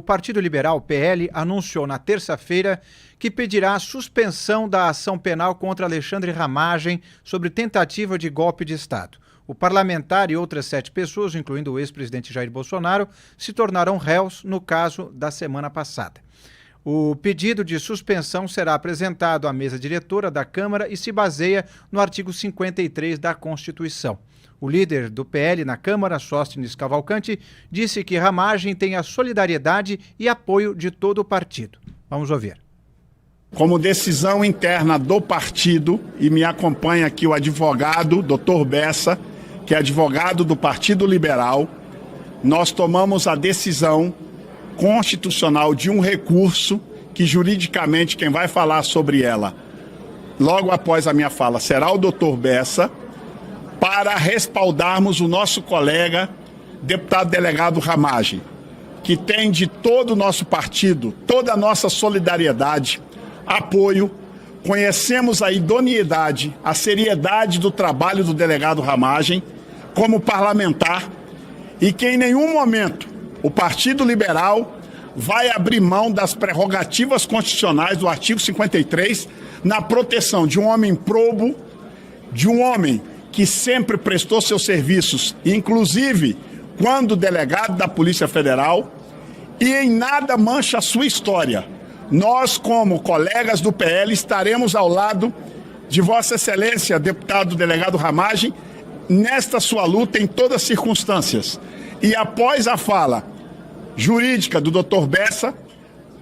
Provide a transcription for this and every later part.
Partido Liberal, PL, anunciou na terça-feira que pedirá a suspensão da ação penal contra Alexandre Ramagem sobre tentativa de golpe de Estado. O parlamentar e outras 7 pessoas, incluindo o ex-presidente Jair Bolsonaro, se tornaram réus no caso da semana passada. O pedido de suspensão será apresentado à mesa diretora da Câmara e se baseia no artigo 53 da Constituição. O líder do PL na Câmara, Sóstenes Cavalcante, disse que Ramagem tem a solidariedade e apoio de todo o partido. Vamos ouvir. Como decisão interna do partido, e me acompanha aqui o advogado, Dr. Bessa, que é advogado do Partido Liberal, nós tomamos a decisão constitucional de um recurso que juridicamente quem vai falar sobre ela, logo após a minha fala, será o Dr. Bessa, para respaldarmos o nosso colega, deputado delegado Ramagem, que tem de todo o nosso partido, toda a nossa solidariedade, apoio. Conhecemos a idoneidade, a seriedade do trabalho do delegado Ramagem como parlamentar e que em nenhum momento o Partido Liberal vai abrir mão das prerrogativas constitucionais do artigo 53 na proteção de um homem probo, de um homem que sempre prestou seus serviços, inclusive quando delegado da Polícia Federal, e em nada mancha a sua história. Nós, como colegas do PL, estaremos ao lado de Vossa Excelência, deputado delegado Ramagem, nesta sua luta em todas as circunstâncias. E após a fala jurídica do Dr. Bessa,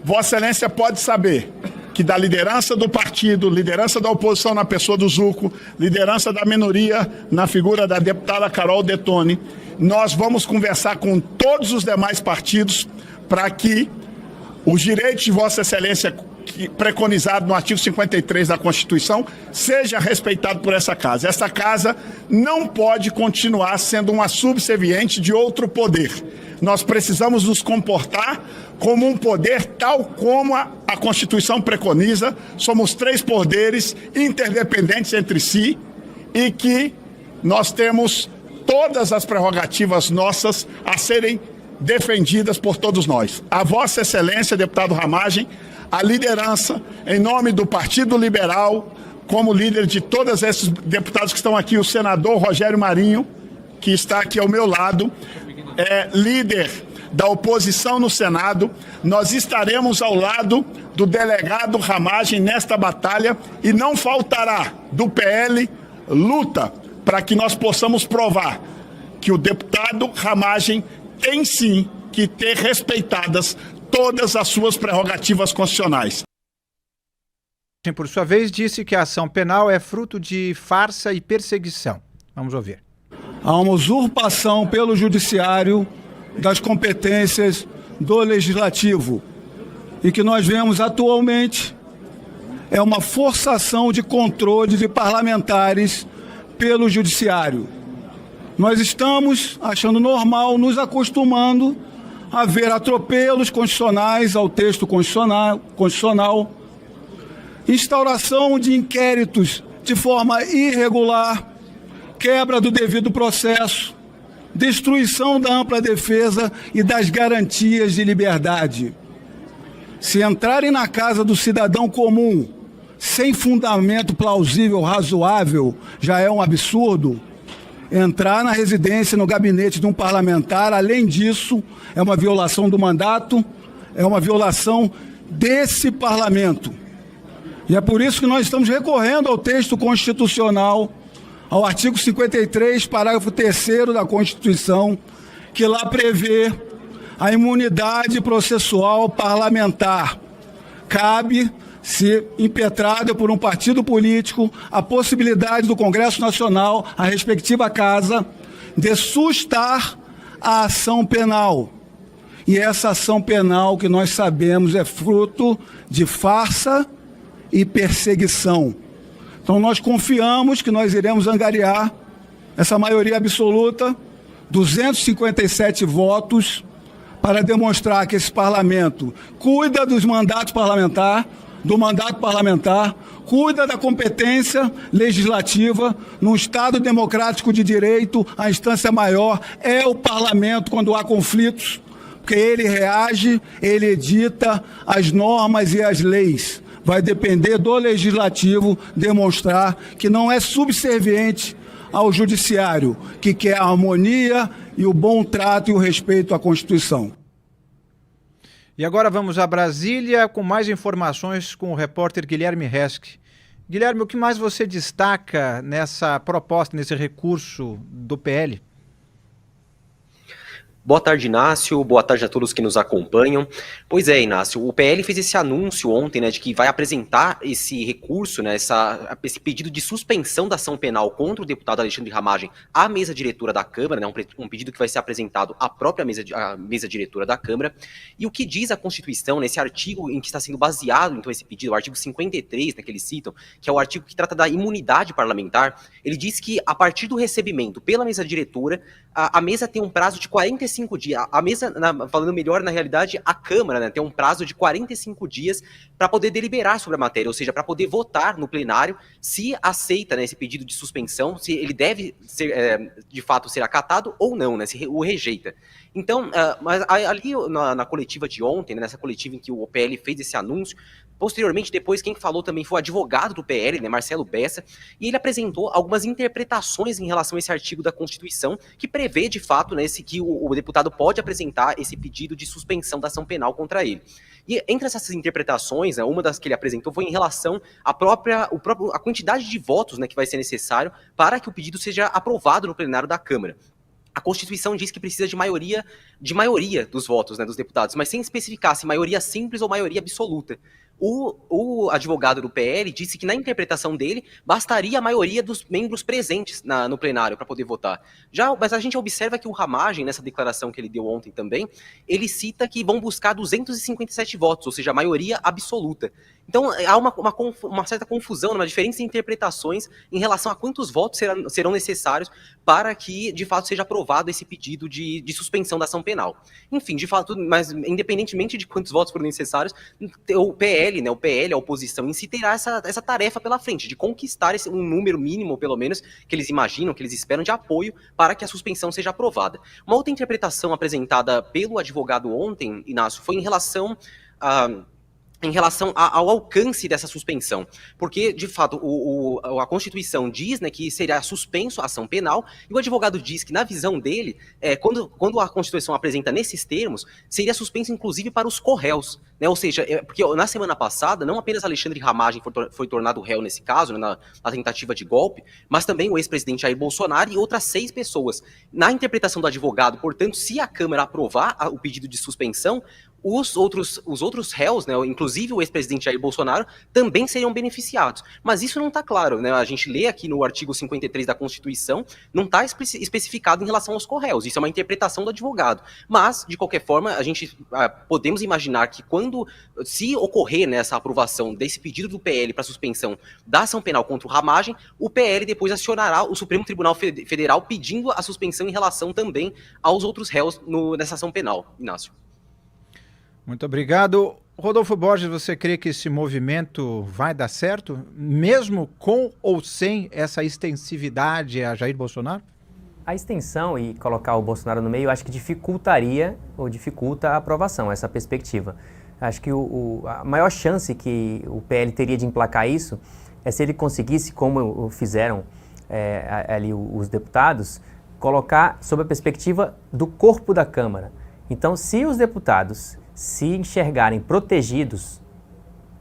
Vossa Excelência pode saber que da liderança do partido, liderança da oposição na pessoa do Zucco, liderança da minoria na figura da deputada Carol Detoni, nós vamos conversar com todos os demais partidos para que os direitos de Vossa Excelência preconizado no artigo 53 da Constituição seja respeitado por essa casa. Essa casa não pode continuar sendo uma subserviente de outro poder. Nós precisamos nos comportar como um poder tal como a Constituição preconiza. Somos 3 poderes interdependentes entre si e que nós temos todas as prerrogativas nossas a serem defendidas por todos nós. A Vossa Excelência, deputado Ramagem, a liderança, em nome do Partido Liberal, como líder de todos esses deputados que estão aqui, o senador Rogério Marinho, que está aqui ao meu lado, é líder da oposição no Senado, nós estaremos ao lado do delegado Ramagem nesta batalha e não faltará do PL luta para que nós possamos provar que o deputado Ramagem tem sim que ter respeitadas todas as suas prerrogativas constitucionais. Por sua vez, disse que a ação penal é fruto de farsa e perseguição. Vamos ouvir. Há uma usurpação pelo judiciário das competências do legislativo e que nós vemos atualmente é uma forçação de controle de parlamentares pelo judiciário. Nós estamos achando normal, nos acostumando a ver atropelos constitucionais ao texto constitucional, instauração de inquéritos de forma irregular, quebra do devido processo, destruição da ampla defesa e das garantias de liberdade. Se entrarem na casa do cidadão comum sem fundamento plausível, razoável, já é um absurdo. Entrar na residência, no gabinete de um parlamentar, além disso, é uma violação do mandato, é uma violação desse parlamento. E é por isso que nós estamos recorrendo ao texto constitucional, ao artigo 53, parágrafo 3º da Constituição, que lá prevê a imunidade processual parlamentar. Cabe, se impetrada por um partido político, a possibilidade do Congresso Nacional, a respectiva casa, de sustar a ação penal. E essa ação penal, que nós sabemos, é fruto de farsa e perseguição. Então nós confiamos que nós iremos angariar essa maioria absoluta, 257 votos, para demonstrar que esse parlamento cuida dos mandatos parlamentares, do mandato parlamentar, cuida da competência legislativa. Num Estado democrático de direito, a instância maior é o parlamento quando há conflitos, porque porque ele reage, ele edita as normas e as leis. Vai depender do legislativo demonstrar que não é subserviente ao judiciário, que quer a harmonia e o bom trato e o respeito à Constituição. E agora vamos a Brasília com mais informações com o repórter Guilherme Resch. Guilherme, o que mais você destaca nessa proposta, nesse recurso do PL? Boa tarde, Inácio. Boa tarde a todos que nos acompanham. Pois é, Inácio, o PL fez esse anúncio ontem, né, de que vai apresentar esse recurso, né, esse pedido de suspensão da ação penal contra o deputado Alexandre Ramagem à mesa diretora da Câmara, né, um pedido que vai ser apresentado à própria mesa diretora da Câmara. E o que diz a Constituição, nesse artigo em que está sendo baseado, então, esse pedido, o artigo 53, né, que eles citam, que é o artigo que trata da imunidade parlamentar, ele diz que, a partir do recebimento pela mesa diretora, a mesa tem um prazo de 45 dias. A mesa, falando melhor, na realidade, a Câmara, né, tem um prazo de 45 dias para poder deliberar sobre a matéria, ou seja, para poder votar no plenário se aceita, né, esse pedido de suspensão, se ele deve ser, de fato ser acatado ou não, né, se o rejeita. Então, mas ali na coletiva de ontem, né, nessa coletiva em que o PL fez esse anúncio, posteriormente, depois, quem falou também foi o advogado do PL, né, Marcelo Bessa, e ele apresentou algumas interpretações em relação a esse artigo da Constituição, que prevê, de fato, né, que o deputado pode apresentar esse pedido de suspensão da ação penal contra ele. E entre essas interpretações, né, uma das que ele apresentou foi em relação à a quantidade de votos, né, que vai ser necessário para que o pedido seja aprovado no plenário da Câmara. A Constituição diz que precisa de maioria dos votos, né, dos deputados, mas sem especificar se maioria simples ou maioria absoluta. O advogado do PL disse que, na interpretação dele, bastaria a maioria dos membros presentes no plenário para poder votar. Mas a gente observa que o Ramagem, nessa declaração que ele deu ontem também, ele cita que vão buscar 257 votos, ou seja, a maioria absoluta. Então, há uma certa confusão, uma diferentes interpretações em relação a quantos votos serão necessários para que, de fato, seja aprovado esse pedido de suspensão da ação penal. Enfim, de fato, mas independentemente de quantos votos forem necessários, o PL, a oposição em si, terá essa tarefa pela frente, de conquistar um número mínimo, pelo menos, que eles imaginam, que eles esperam de apoio para que a suspensão seja aprovada. Uma outra interpretação apresentada pelo advogado ontem, Inácio, foi em relação ao alcance dessa suspensão, porque, de fato, a Constituição diz, né, que seria suspenso a ação penal, e o advogado diz que, na visão dele, quando a Constituição apresenta nesses termos, seria suspenso, inclusive, para os corréus, né, ou seja, porque na semana passada, não apenas Alexandre Ramagem foi tornado réu nesse caso, né, na tentativa de golpe, mas também o ex-presidente Jair Bolsonaro e outras 6 pessoas. Na interpretação do advogado, portanto, se a Câmara aprovar o pedido de suspensão, os outros réus, né, inclusive o ex-presidente Jair Bolsonaro, também seriam beneficiados. Mas isso não está claro, né? A gente lê aqui no artigo 53 da Constituição, não está especificado em relação aos corréus. Isso é uma interpretação do advogado. Mas, de qualquer forma, a gente podemos imaginar que se ocorrer, né, essa aprovação desse pedido do PL para suspensão da ação penal contra o Ramagem, o PL depois acionará o Supremo Tribunal Federal pedindo a suspensão em relação também aos outros réus nessa ação penal. Inácio. Muito obrigado. Rodolfo Borges, você crê que esse movimento vai dar certo, mesmo com ou sem essa extensividade a Jair Bolsonaro? A extensão e colocar o Bolsonaro no meio, acho que dificulta a aprovação, essa perspectiva. Acho que a maior chance que o PL teria de emplacar isso é se ele conseguisse, como fizeram ali os deputados, colocar sob a perspectiva do corpo da Câmara. Então, se os deputados se enxergarem protegidos,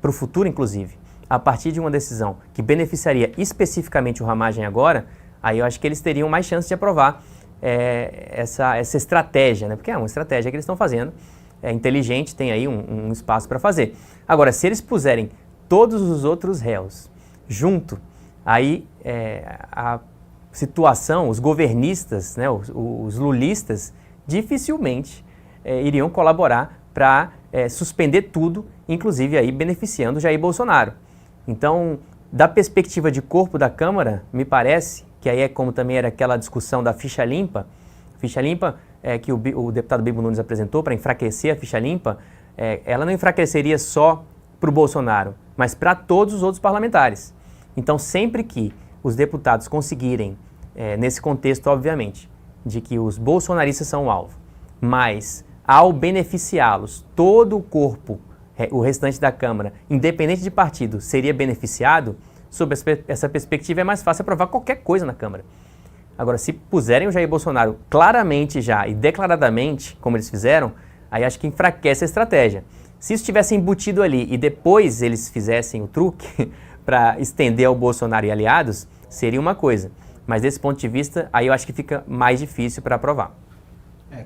para o futuro inclusive, a partir de uma decisão que beneficiaria especificamente o Ramagem agora, aí eu acho que eles teriam mais chance de aprovar essa estratégia, né? Porque é uma estratégia que eles estão fazendo, é inteligente, tem aí um espaço para fazer. Agora, se eles puserem todos os outros réus junto, aí a situação, os governistas, né, os lulistas, dificilmente iriam colaborar para suspender tudo, inclusive aí beneficiando Jair Bolsonaro. Então, da perspectiva de corpo da Câmara, me parece que aí é como também era aquela discussão da ficha limpa que o deputado Bibo Nunes apresentou para enfraquecer a ficha limpa, ela não enfraqueceria só para o Bolsonaro, mas para todos os outros parlamentares. Então, sempre que os deputados conseguirem, nesse contexto, obviamente, de que os bolsonaristas são o alvo, mas ao beneficiá-los, todo o corpo, o restante da Câmara, independente de partido, seria beneficiado, sob essa perspectiva é mais fácil aprovar qualquer coisa na Câmara. Agora, se puserem o Jair Bolsonaro claramente já e declaradamente, como eles fizeram, aí acho que enfraquece a estratégia. Se isso tivesse embutido ali e depois eles fizessem o truque para estender ao Bolsonaro e aliados, seria uma coisa. Mas desse ponto de vista, aí eu acho que fica mais difícil para aprovar.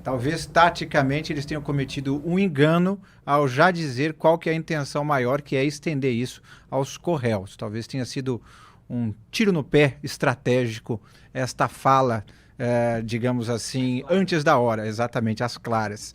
Talvez taticamente eles tenham cometido um engano ao já dizer qual que é a intenção maior, que é estender isso aos Correios. Talvez tenha sido um tiro no pé estratégico esta fala, digamos assim, antes da hora, exatamente, às claras.